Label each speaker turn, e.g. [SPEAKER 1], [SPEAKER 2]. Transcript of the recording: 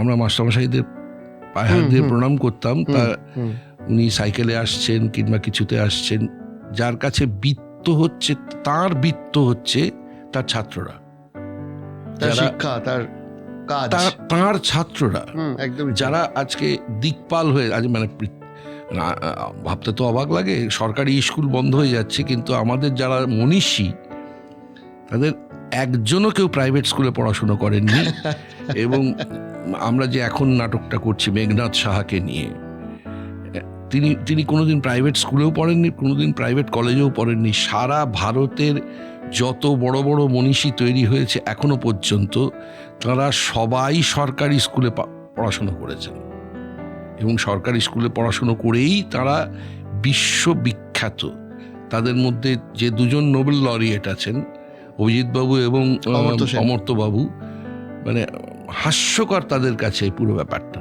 [SPEAKER 1] আমরা মাস্টারমশাইদের পায়ে হাত দিয়ে প্রণাম করতাম, তা উনি সাইকেলে আসছেন কিংবা কিছুতে আসছেন, যার কাছে বৃত্ত হচ্ছে, তার বৃত্ত হচ্ছে তার ছাত্ররা,
[SPEAKER 2] তার শিক্ষা, তার কাজ,
[SPEAKER 1] তার ছাত্ররা,
[SPEAKER 2] একদম,
[SPEAKER 1] যারা আজকে দিকপাল হয়ে আজ মানে ভাবতে তো অবাক লাগে, সরকারি স্কুল বন্ধ হয়ে যাচ্ছে, কিন্তু আমাদের যারা মনীষী তাদের একজনও কেউ প্রাইভেট স্কুলে পড়াশুনো করেননি। এবং আমরা যে এখন নাটকটা করছি মেঘনাদ সাহাকে নিয়ে, তিনি কোনোদিন প্রাইভেট স্কুলেও পড়েননি, কোনোদিন প্রাইভেট কলেজেও পড়েননি। সারা ভারতের যত বড় বড় মনীষী তৈরি হয়েছে এখনো পর্যন্ত, তারা সবাই সরকারি স্কুলে পড়াশুনো করেছেন, এবং সরকারি স্কুলে পড়াশুনো করেই তারা বিশ্ববিখ্যাত। তাদের মধ্যে যে দুজন নোবেল লরিয়েট আছেন, অভিজিৎ বাবু এবং অমর্ত্য বাবু, মানে হাস্যকর তাদের কাছে পুরো ব্যাপারটা।